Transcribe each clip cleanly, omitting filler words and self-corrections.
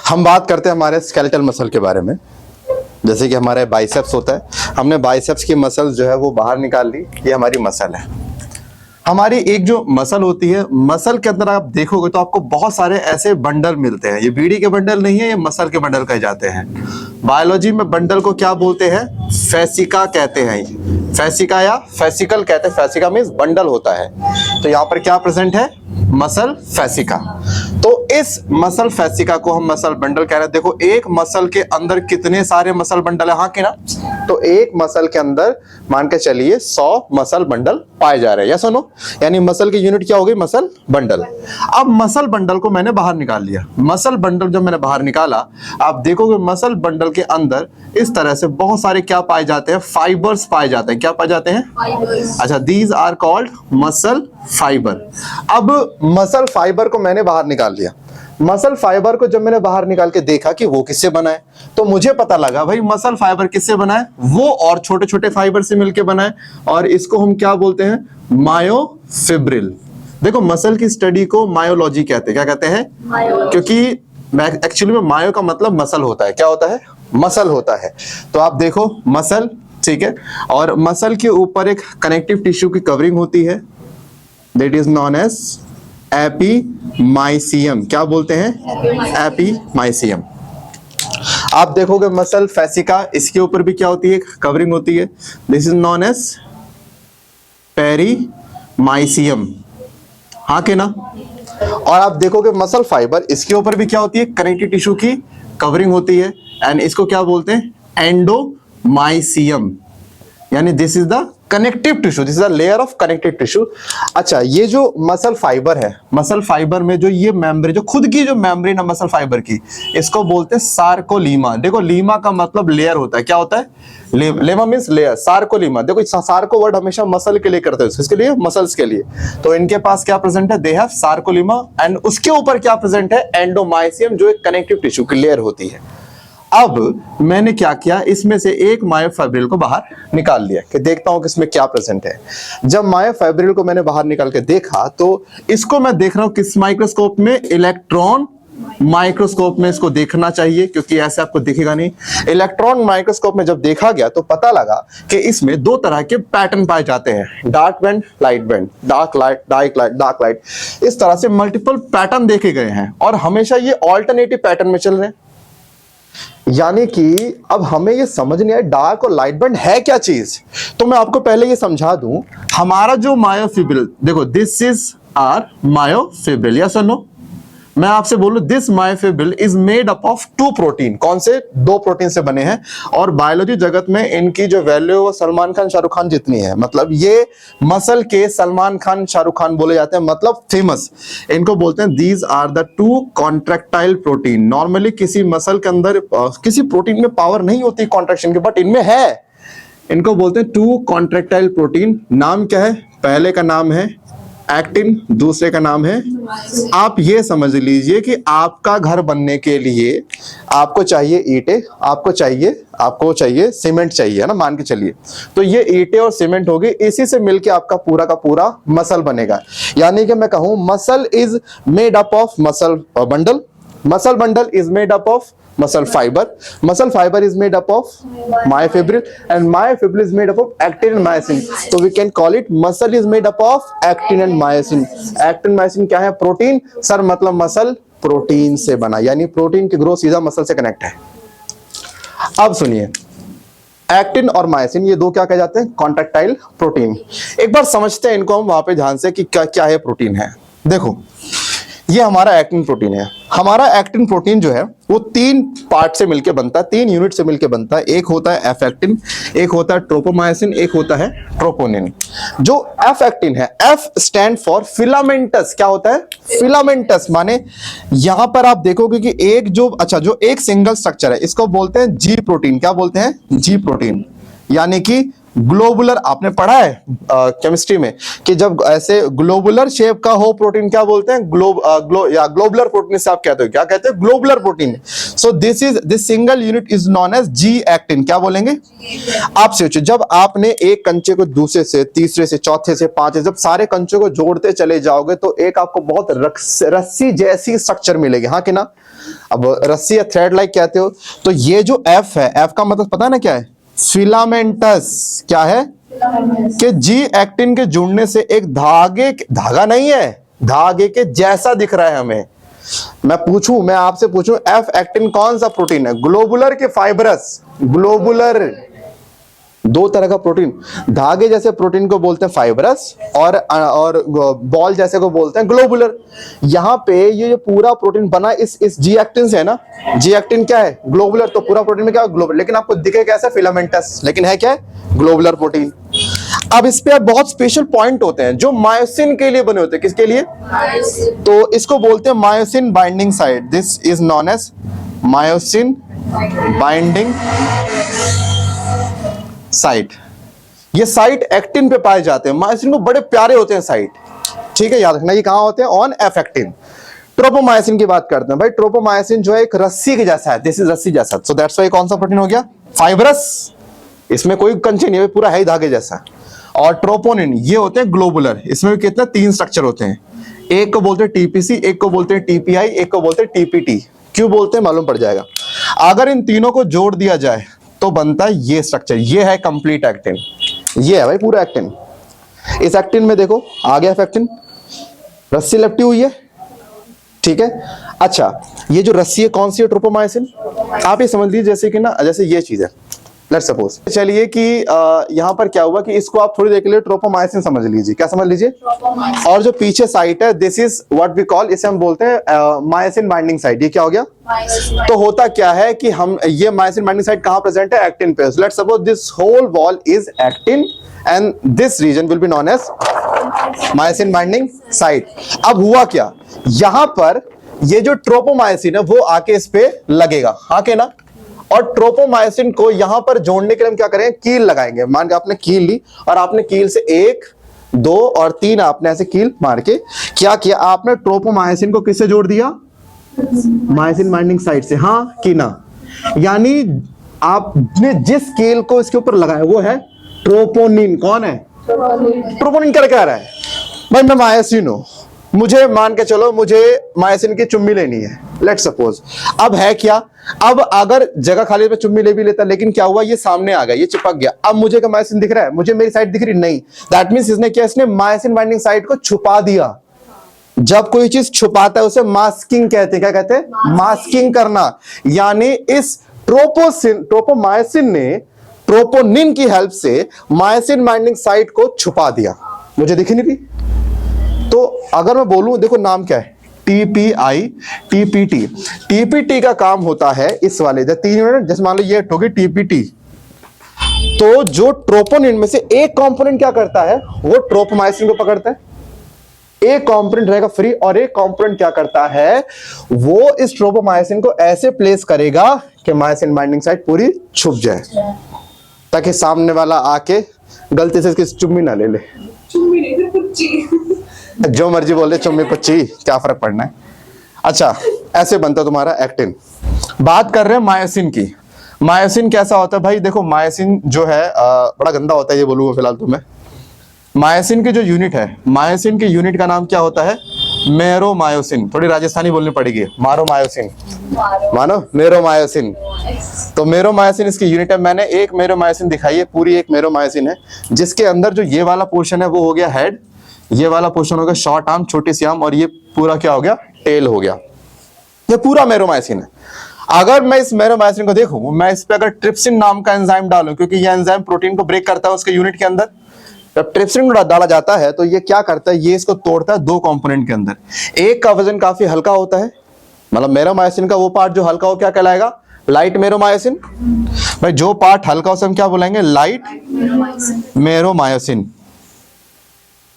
हम बात करते हैं हमारे स्केलेटल मसल के बारे में। जैसे कि हमारे बाइसेप्स होता है, हमने बाइसेप्स की मसल जो है वो बाहर निकाल ली, ये हमारी मसल है। हमारी एक जो मसल होती है, मसल के अंदर आप देखोगे तो आपको बहुत सारे ऐसे बंडल मिलते हैं। ये बीड़ी के बंडल नहीं है, ये मसल के बंडल कहे जाते हैं। बायोलॉजी में बंडल को क्या बोलते हैं? फैसिका कहते हैं। फैसिका या फैसिकल कहते हैं। फैसिका मीन्स बंडल होता है। तो यहाँ पर क्या प्रेजेंट है? मसल फैसिका। तो इस मसल फैसिका को हम मसल बंडल कह रहे हैं। देखो, एक मसल के अंदर कितने सारे मसल बंडल है? हाँ कि ना? तो एक मसल के अंदर मान के चलिए 100 मसल बंडल पाए जा रहे हैं। या सुनो, यानी मसल की यूनिट क्या हो गई? Muscle bundle. अब मसल बंडल को मैंने बाहर निकाल लिया। मसल बंडल जब मैंने बाहर निकाला, आप देखोगे मसल बंडल के अंदर इस तरह से बहुत सारे क्या पाए जाते हैं? फाइबर्स पाए जाते हैं। क्या पाए जाते हैं? फाइबर्स। अच्छा, these are called muscle fibre. अब मसल फाइबर को मैंने बाहर निकाल लिया। मसल फाइबर को जब मैंने बाहर निकाल के देखा कि वो किससे बना है, तो मुझे पता लगा भाई मसल फाइबर किससे बना है? वो और छोटे छोटे फाइबर से मिलकर बना है, और इसको हम क्या बोलते हैं? मायोफिब्रिल। देखो, मसल की स्टडी को मायोलॉजी कहते हैं। क्या कहते हैं? क्योंकि एक्चुअली में मायो का मतलब मसल होता है। क्या होता है? मसल होता है। तो आप देखो, मसल, ठीक है, और मसल के ऊपर एक कनेक्टिव टिश्यू की कवरिंग होती है, that is known as epimysium. क्या बोलते हैं? एपीमाइसियम। आप देखोगे मसल फैसिका, इसके ऊपर भी क्या होती है? कवरिंग होती है, this is known as perimysium. हाँ के ना? और आप देखोगे मसल फाइबर, इसके ऊपर भी क्या होती है? कनेक्टिव टिश्यू की कवरिंग होती है, एंड इसको क्या बोलते हैं? एंडोमाइसियम। यानी this is the connective tissue, this is the layer of connective tissue. अच्छा, ये जो मसल फाइबर है, मसल फाइबर में जो ये मेम्ब्रेन, जो खुद की जो मेम्ब्रेन है मसल फाइबर की, इसको बोलते हैं सार्कोलीमा। देखो, लीमा का मतलब लेयर होता है। क्या होता है? Lemma means layer. सार्कोलीमा, देखो सार्को वर्ड हमेशा मसल के लिए करते हैं, इसके लिए, मसल्स के लिए। तो इनके पास क्या प्रेजेंट है? दे हैव सार्कोलीमा, एंड उसके ऊपर क्या प्रेजेंट है? एंडोमाइसियम, जो एक कनेक्टिव टिश्यू की लेयर होती है। अब मैंने क्या किया, इसमें से एक मायोफाइब्रिल को बाहर निकाल लिया कि देखता हूं कि इसमें क्या प्रेजेंट है। जब मायोफाइब्रिल को मैंने बाहर निकाल के देखा, तो इसको मैं देख रहा हूं किस माइक्रोस्कोप में? इलेक्ट्रॉन माइक्रोस्कोप में इसको देखना चाहिए, क्योंकि ऐसे आपको दिखेगा नहीं। इलेक्ट्रॉन माइक्रोस्कोप में जब देखा गया तो पता लगा कि इसमें दो तरह के पैटर्न पाए जाते हैं, dark band, light band, dark light, dark light. इस तरह से मल्टीपल पैटर्न देखे गए हैं, और हमेशा ये ऑल्टरनेटिव पैटर्न में चल रहे हैं। यानी कि अब हमें ये समझ नहीं आया डार्क और लाइट बैंड है क्या चीज। तो मैं आपको पहले ये समझा दूं, हमारा जो मायोफिब्रिल, देखो this is our myofibril. Yes और नो? मैं आपसे बोलूं, this myofibril is made up of 2 protein. कौन से? 2 प्रोटीन से बने हैं। और बायोलॉजी जगत में इनकी जो वैल्यू वो सलमान खान, शाहरुख खान जितनी है। मतलब ये मसल के सलमान खान, शाहरुख खान बोले जाते हैं, मतलब फेमस। इनको बोलते हैं these are the 2 contractile protein. Normally किसी मसल के अंदर किसी प्रोटीन में पावर नहीं होती कॉन्ट्रैक्शन की, बट इनमें है। इनको बोलते हैं 2 कॉन्ट्रैक्टाइल प्रोटीन। नाम क्या है? पहले का नाम है एक्टिन, दूसरे का नाम है, आप ये समझ लीजिए कि आपका घर बनने के लिए आपको चाहिए ईंटें, आपको चाहिए सीमेंट चाहिए, है ना? मान के चलिए, तो ये ईंटें और सीमेंट होगी, इसी से मिलके आपका पूरा का पूरा मसल बनेगा। यानी कि मैं कहूं muscle is made up of muscle bundle, muscle bundle is made up of muscle fiber is made up of myofibril, and myofibril is made up of actin and myosin. So we can call it muscle is made up of actin and myosin. Actin myosin क्या है? Protein. Sir मतलब muscle protein से बना, यानी protein की growth सीधा muscle से connect है। अब सुनिए, एक्टिन और मायोसिन ये 2 क्या कहे जाते हैं? Contractile protein. एक बार समझते हैं इनको हम वहां पे ध्यान से कि क्या क्या है प्रोटीन है। देखो, ये हमारा एक्टिन प्रोटीन है। हमारा एक्टिन प्रोटीन जो है वो 3 पार्ट से मिलकर बनता है, 3 यूनिट से मिलकर बनता है। एक होता है एफ एक्टिन, एक होता है ट्रोपोमायोसिन, एक होता है ट्रोपोनिन। जो एफ एक्टिन है, एफ स्टैंड फॉर फिलामेंटस। क्या होता है? फिलामेंटस। माने यहां पर आप देखोगे कि एक जो एक सिंगल स्ट्रक्चर है, इसको बोलते हैं जी प्रोटीन। क्या बोलते हैं? जी प्रोटीन। यानी कि ग्लोबुलर, आपने पढ़ा है केमिस्ट्री में कि जब ऐसे ग्लोबुलर शेप का हो प्रोटीन क्या बोलते हैं, ग्लोबुलर प्रोटीन से आप कहते हो, क्या कहते हैं, globular protein. So this single unit is known as G actin. क्या बोलेंगे आप सोचो, जब आपने एक कंचे को दूसरे से, तीसरे से, चौथे से, पांचवे, जब सारे कंचों को जोड़ते चले जाओगे तो एक आपको बहुत रस्सी जैसी स्ट्रक्चर मिलेगी, हाँ कि ना। अब रस्सी या थ्रेड लाइक कहते हो। तो ये जो एफ है, एफ का मतलब पता है ना क्या है, फिलामेंटस। क्या है कि जी एक्टिन के जुड़ने से एक धागा नहीं है, धागे के जैसा दिख रहा है हमें। मैं आपसे पूछूं एफ एक्टिन कौन सा प्रोटीन है, ग्लोबुलर के फाइबरस? ग्लोबुलर। दो तरह का प्रोटीन, धागे जैसे प्रोटीन को बोलते हैं फाइबरस, और बॉल जैसे को बोलते हैं ग्लोबुलर। यहाँ पे ये जो पूरा प्रोटीन बना इस जी एक्टिन से है ना। जी एक्टिन क्या है, ग्लोबुलर। तो पूरा प्रोटीन में क्या है, ग्लोबुलर। लेकिन आपको दिखे कैसा, फिलामेंटस, लेकिन है क्या, ग्लोबुलर प्रोटीन। अब इस पे अब बहुत स्पेशल पॉइंट होते हैं जो मायोसिन के लिए बने होते हैं। किसके लिए, तो इसको बोलते हैं myosin binding site. This is known as myosin binding site. ये साइट एक्टिन पे पाए जाते हैं। मायोसिन को बड़े प्यारे होते हैं साइट, ठीक है, याद रखना। ये कहां होते हैं, ऑन एफ एक्टिन। ट्रोपोमायोसिन की बात करते हैं भाई। ट्रोपोमायोसिन जो है एक रस्सी के जैसा है, दिस इज रस्सी जैसा। सो दैट्स व्हाई कौन सा प्रोटीन हो गया, फाइबरस। इसमें कोई कंचे नहीं है, पूरा है ही धागे जैसा। और ट्रोपोनिन ये होते हैं ग्लोबुलर। इसमें भी कितने, 3 स्ट्रक्चर होते हैं। एक को बोलते हैं टीपीसी, एक को बोलते हैं टीपीआई, एक को बोलते हैं टीपीटी। क्यों बोलते हैं मालूम पड़ जाएगा। अगर इन तीनों को जोड़ दिया जाए तो बनता है ये स्ट्रक्चर। ये है कंप्लीट एक्टिन, ये है भाई पूरा एक्टिन। इस एक्टिन में देखो आ गया एक्टिन, रस्सी लपटी हुई है, ठीक है। अच्छा, ये जो रस्सी है कौन सी है, ट्रोपोमायोसिन। आप ये समझ लीजिए जैसे कि ना, जैसे ये चीज है, लेट्स सपोज। चलिए कि यहां पर क्या हुआ कि इसको आप थोड़ी देर के लिए ट्रोपोमायोसिन समझ लीजिए। क्या समझ लीजिए, और जो पीछे साइट है, this is what we call, इसे हम बोलते हैं मायोसिन बाइंडिंग साइट। ये क्या हो गया, तो होता क्या है कि हम ये मायोसिन बाइंडिंग साइट कहां प्रेजेंट है, एक्टिन पे। Let's suppose this whole wall is actin and this region will be known as myosin binding site. अब हुआ क्या, यहां पर ये जो ट्रोपोमायोसिन है वो आके इस पे लगेगा, हाँ के ना। और ट्रोपोमायोसिन को यहां पर जोड़ने के लिए हम क्या करें, कील लगाएंगे। मान के आपने कील ली और आपने कील से 1, 2 और 3 आपने ऐसे कील मार के क्या किया, आपने ट्रोपोमायोसिन को किससे जोड़ दिया, मायोसिन बाइंडिंग साइट से, हाँ कि ना। यानी आपने जिस कील को इसके ऊपर लगाया वो है ट्रोपोनिन। कौन है, ट्रोपोनिन। क्या कह रहा है भाई, मैं मायोसिन हूं, मुझे मान के चलो मुझे मायोसिन की चुम्मी लेनी है, लेट्स सपोज। अब है क्या, अब अगर जगह खाली पे चुम्मी ले भी लेता, लेकिन क्या हुआ, ये सामने आ गया, ये चिपक गया। अब मुझे क्या मायोसिन दिख रहा है, मुझे मेरी साइड दिख रही नहीं। दैट मींस इसने क्या, इसने मायोसिन बाइंडिंग साइट को छुपा दिया। जब कोई चीज छुपाता है उसे मास्किंग कहते हैं। क्या कहते हैं, मास्किंग करना। यानी इस ट्रोपोमायोसिन ने ट्रोपोनिन की हेल्प से मायोसिन बाइंडिंग साइट को छुपा दिया, मुझे दिख नहीं रही। तो अगर मैं बोलूं, देखो नाम क्या है, टीपीआई, टीपीटी। टीपीटी का काम होता है इस वाले 3 यूनिट, जैसे मान लो ये होगी टीपीटी। तो जो ट्रोपोनिन में से एक कंपोनेंट क्या करता है, वो ट्रोपोमायोसिन को पकड़ता है। एक कंपोनेंट रहेगा फ्री और एक कंपोनेंट क्या करता है, वो इस ट्रोपोमायोसिन को ऐसे प्लेस करेगा कि मायोसिन बाइंडिंग साइट पूरी छुप जाए, ताकि सामने वाला आके गलती से इसकी चुम्मी ना ले ले। चुम्मी नहीं, फिर पुच्ची। जो मर्जी बोले, चुम्मी पच्ची, क्या फर्क पड़ना है। अच्छा, ऐसे बनता तुम्हारा एक्टिन। बात कर रहे हैं मायोसिन की। मायोसिन कैसा होता है भाई, देखो मायोसिन जो है बड़ा गंदा होता है, ये बोलूंगा फिलहाल तुम्हें। मायोसिन की जो यूनिट है, मायोसिन की यूनिट का नाम क्या होता है, मेरोमायोसिन। थोड़ी राजस्थानी बोलनी पड़ेगी, मारोमायोसिन, मानो मेरोमायोसिन। तो मेरोमायोसिन इसकी यूनिट है। मैंने एक मेरोमायोसिन दिखाई है, पूरी एक मेरोमायोसिन है, जिसके अंदर जो ये वाला पोर्शन है वो हो गया हेड, ये वाला पोर्शन हो गया शॉर्ट आर्म, छोटी सी आर्म, और ये पूरा क्या हो गया, टेल हो गया। ये पूरा मेरोमायोसिन है। अगर मैं इस मेरोमायोसिन को देखूं, मैं इस पे अगर ट्रिप्सिन नाम का एंजाइम डालूं, क्योंकि ये एंजाइम प्रोटीन को ब्रेक करता है उसके यूनिट के अंदर। जब ट्रिप्सिन डाला जाता है तो ये क्या करता है, ये इसको तोड़ता है 2 कंपोनेंट के अंदर। एक का वजन काफी हल्का होता है, मतलब मेरोमायोसिन का वो पार्ट जो हल्का हो क्या कहलाएगा, लाइट मेरोमायोसिन। भाई जो पार्ट हल्का हो हम क्या बुलाएंगे, लाइट मेरोमायोसिन,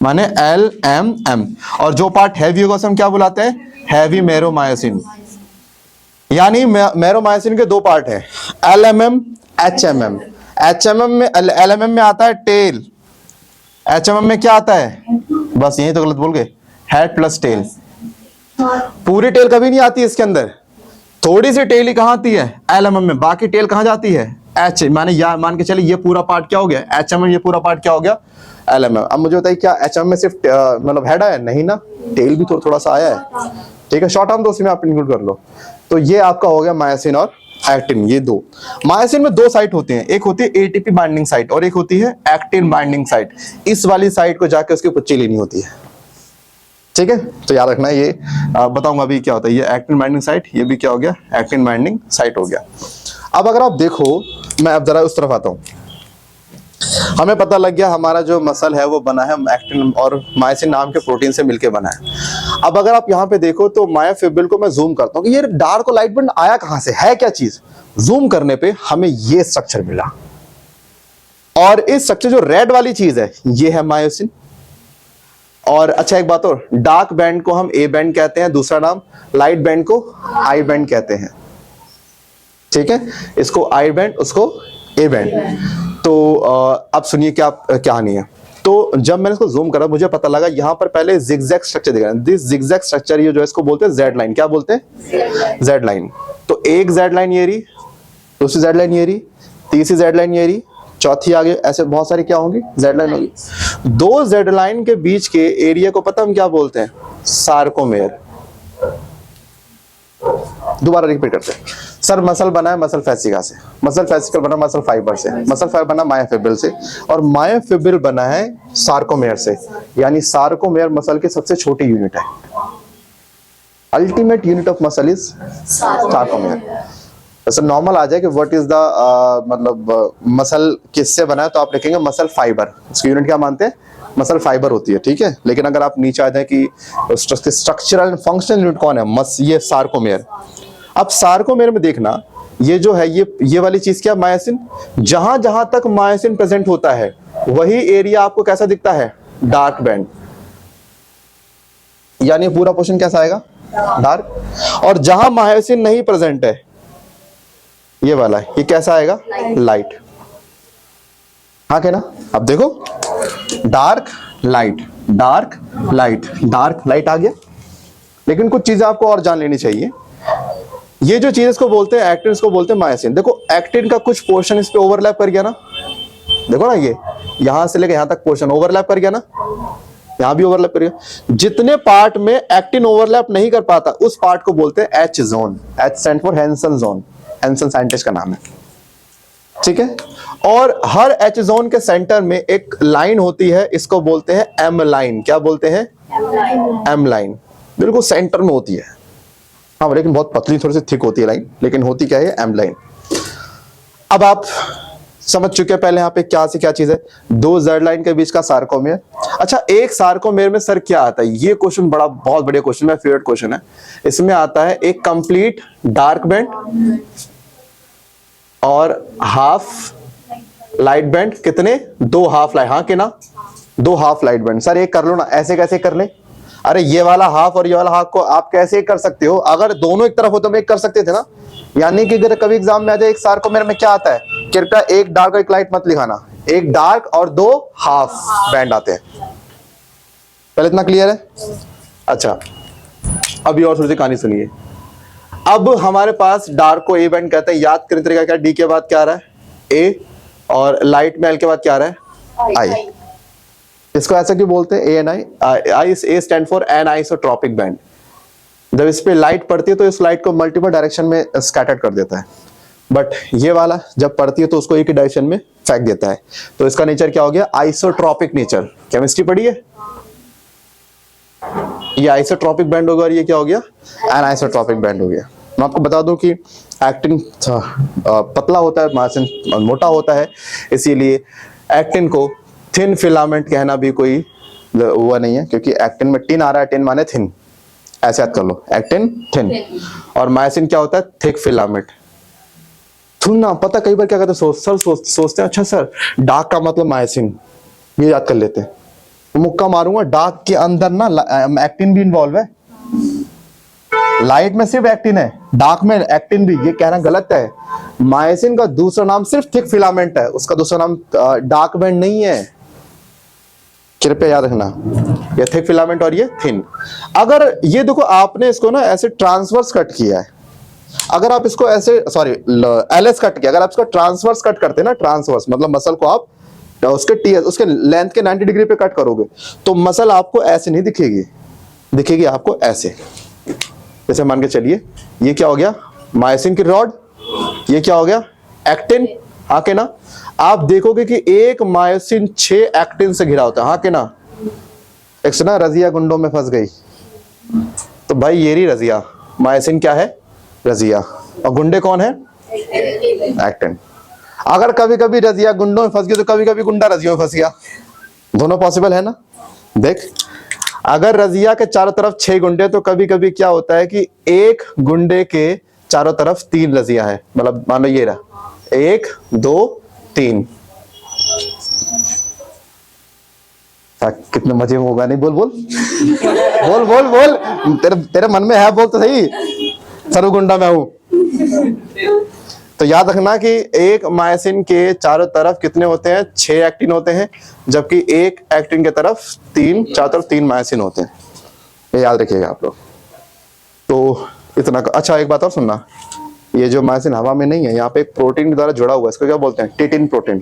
माने LMM। और जो पार्ट हैवी होगा हम क्या बुलाते हैं, हैवी मेरोमायोसिन। यानी मेरोमायोसिन के 2 पार्ट हैं, LMM, HMM। HMM में LMM में आता है टेल, HMM में क्या आता है, बस यही तो गलत बोल गए, हेड प्लस टेल। पूरी टेल कभी नहीं आती इसके अंदर, थोड़ी सी टेल ही कहाँ आती है LMM में, बाकी टेल कहाँ जाती है एच, माने या मान के चले ये पूरा पार्ट क्या हो गया HMM, ये पूरा पार्ट क्या हो गया LMM। अब मुझे बताइए क्या HMM में सिर्फ मतलब हेड आया, नहीं ना, टेल भी थोड़ा सा आया है, ठीक है, शॉर्ट आर्म तो उसी में आप इंक्लूड कर लो। तो ये आपका हो गया मायोसिन और एक्टिन, ये दो। मायोसिन में दो साइट होती हैं, एक होती है एटीपी बाइंडिंग साइट और एक होती है एक्टिन बाइंडिंग साइट। इस वाली साइट को जाके उसकी पुच्ची लेनी होती है, ठीक है, तो याद रखना ये बताऊंगा अभी क्या होता है। ये एक्टिन बाइंडिंग साइट, ये भी क्या हो गया एक्टिन बाइंडिंग साइट हो गया। अब अगर आप देखो, मैं अब जरा उस तरफ आता हूं, हमें पता लग गया हमारा जो मसल है वो बना है एक्टिन और मायोसिन नाम के प्रोटीन से मिलके बना है। अब अगर आप यहाँ पे देखो तो मायोफिब्रिल को मैं जूम करता हूँ कि ये डार्क और लाइट बैंड आया कहां से, है क्या चीज, जूम करने पे हमें ये स्ट्रक्चर मिला, और इस स्ट्रक्चर जो रेड वाली चीज है ये है मायोसिन। और अच्छा एक बात और, डार्क बैंड को हम ए बैंड कहते हैं, दूसरा नाम लाइट बैंड को आई बैंड कहते हैं, ठीक है, इसको आई बैंड उसको ए बैंड। तो अब सुनिए क्या कहानी है। तो जब मैंने इसको जूम करा मुझे पता लगा यहाँ पर पहले जिगजैग स्ट्रक्चर दिख रहा है, दिस जिगजैग स्ट्रक्चर ये जो है इसको बोलते हैं जेड लाइन, क्या बोलते हैं जेड लाइन। तो एक जेड लाइन ये रही, दूसरी जेड लाइन ये रही, तीसरी जेड लाइन ये रही, चौथी आगे, ऐसे बहुत सारी क्या होंगी जेड लाइन होगी। दो जेड लाइन के बीच के एरिया को पता हम क्या बोलते हैं, सार्कोमेयर। दोबारा रिपीट करते हैं, सर मसल बना है मसल फैसिका से, मसल फैसिकल बना मसल फाइबर से, मसल फाइबर बना मायोफिब्रिल से, और मायोफिब्रिल बना है सार्कोमेयर से। यानी सार्कोमेयर मसल की सबसे छोटी यूनिट है, ultimate unit of muscle is sarcomere. ऐसा नॉर्मल आ जाए कि व्हाट इज द मतलब मसल किससे बना है, तो आप लिखेंगे मसल फाइबर, इसकी यूनिट क्या मानते हैं मसल फाइबर होती है, ठीक है। लेकिन अगर आप नीचे आ जाए कि स्ट्रक्चरल फंक्शनल यूनिट कौन है, ये सार्कोमेयर। अब सार्कोमेयर में देखना ये जो है ये वाली चीज क्या, मायोसिन। जहां जहां तक मायोसिन प्रेजेंट होता है वही एरिया आपको कैसा दिखता है, डार्क बैंड, यानी पूरा पोर्शन कैसा आएगा डार्क। और जहां मायोसिन नहीं प्रेजेंट है ये वाला, ये कैसा आएगा लाइट, हाँ क्या ना। अब देखो dark light, dark light, dark light आ गया। लेकिन कुछ चीजें आपको और जान लेनी चाहिए। ये जो चीज इसको बोलते हैं एक्टिन, इसको बोलते हैं मायोसिन। देखो एक्टिन का कुछ पोर्शन इस पे ओवरलैप कर गया ना, देखो ना ये यहां से लेकर यहां तक पोर्शन ओवरलैप कर गया ना, यहां भी ओवरलैप कर गया। जितने पार्ट में एक्टिन ओवरलैप नहीं कर पाता उस पार्ट को बोलते हैं H zone, H stands for Hensen zone, Hensen scientist का नाम है, ठीक है। और हर एच जोन के सेंटर में एक लाइन होती है, इसको बोलते हैं एम लाइन, क्या बोलते हैं एम लाइन, बिल्कुल सेंटर में होती है। हाँ लेकिन बहुत पतली थोड़ी सी थिक होती है लाइन, लेकिन होती क्या है एम लाइन। अब आप समझ चुके हैं पहले यहाँ पे क्या से क्या चीज है, दो जेड लाइन के बीच का सार्कोमेयर। अच्छा एक सार्कोमेयर में सर क्या आता है, ये क्वेश्चन बड़ा बहुत बढ़िया क्वेश्चन, मेरा फेवरेट क्वेश्चन है। इसमें आता है एक कंप्लीट डार्क बैंड और हाफ लाइट बैंड, कितने दो हाफ लाइट, हाँ कि ना दो हाफ लाइट बैंड। सर एक कर लो ना, ऐसे कैसे कर ले, अरे ये वाला हाफ और ये वाला हाफ को आप कैसे कर सकते हो, अगर दोनों एक तरफ हो तो हम एक कर सकते थे ना। यानी कि अगर कभी एग्जाम में आ जाए एक सार्कोमेयर में क्या आता है, कृपया एक डार्क और एक लाइट मत लिखाना, एक डार्क और दो हाफ बैंड आते हैं। पहले इतना क्लियर है। अच्छा अभी और थोड़ी सी कहानी सुनिए। अब हमारे पास डार्क को ए बैंड कहते हैं, याद करने तरीका क्या, डी के बाद क्या आ रहा है ए, और लाइट में एल के बाद क्या आ रहा है आई। इसको ऐसा क्यों बोलते हैं A N I, I A stand for anisotropic band. जब इस पे लाइट पड़ती है तो इस लाइट को मल्टीपल डायरेक्शन में स्कैटर कर देता है, बट ये वाला जब पड़ती है तो उसको एक ही डायरेक्शन में फेंक देता है। तो इसका नेचर क्या हो गया, आइसोट्रॉपिक नेचर। केमिस्ट्री पढ़ी है, ये आइसोट्रॉपिक बैंड होगा और ये क्या हो गया एनाइसोट्रॉपिक बैंड हो गया। मैं आपको बता दूं कि एक्टिन पतला होता है, मायोसिन मोटा होता है, इसीलिए एक्टिन को थिन फिलामेंट कहना भी कोई वो नहीं है, क्योंकि एक्टिन में टिन आ रहा है, टिन माने थिन, ऐसे याद कर लो एक्टिन थिन, और मायोसिन क्या होता है थिक फिलामेंट। ना पता कई बार क्या कहते हैं सोचते हैं अच्छा सर डार्क का मतलब मायोसिन, ये याद कर लेते हैं। मुक्का मारूंगा, डार्क के अंदर ना एक्टिन भी इन्वॉल्व है, लाइट में सिर्फ एक्टिन है, डार्क में एक्टिन भी, ये कहना गलत है। मायोसिन का दूसरा नाम सिर्फ थिक फिलामेंट है, उसका दूसरा नाम डार्क बैंड नहीं है, कृपया याद रखना। ये थिक फिलामेंट और ये थिन। अगर ये देखो आपने इसको ना ऐसे ट्रांसवर्स कट किया है, अगर आप इसको ऐसे सॉरी एलएस कट किया, अगर आप इसको ट्रांसवर्स कट करते हैं ना, ट्रांसवर्स मतलब मसल को आप उसके लेंथ के 90 डिग्री पे कट करोगे तो मसल आपको ऐसे नहीं दिखेगी, दिखेगी आपको ऐसे। जैसे मान के चलिए ये क्या हो गया, मायोसिन की रॉड, ये क्या हो गया, एक्टिन, हाँ के ना। आप देखोगे कि एक मायोसिन 6 एक्टिन से घिरा होता है, हाँ के ना। एक सुना रजिया गुंडों में फंस गई, तो भाई ये रही रजिया, मायोसिन क्या है, रजिया, और गुंडे कौन है, एक्टिन। अगर कभी कभी रजिया गुंडों में फंस गई तो कभी कभी गुंडा रजिया में फंस गया, दोनों पॉसिबल है ना। देख अगर रजिया के चारों तरफ 6 गुंडे तो कभी कभी क्या होता है कि एक गुंडे के चारों तरफ 3 रजिया है, मतलब मान लो ये रहा 1 2 3। कितने मजे में होगा, नहीं बोल बोल बोल बोल बोल, तेरे मन में है, बोल तो सही, सर्वगुंडा मैं हूं। तो याद रखना कि एक मायोसिन के चारों तरफ कितने होते हैं, 6 एक्टिन होते हैं, जबकि एक एक्टिन के तरफ 3, चारों तरफ 3 मायोसिन होते हैं, ये याद रखिएगा आप लोग। तो इतना। अच्छा एक बात और सुनना, ये जो मायोसिन हवा में नहीं है, यहाँ पे एक प्रोटीन के द्वारा जुड़ा हुआ है, इसको क्या बोलते हैं, टिटिन प्रोटीन।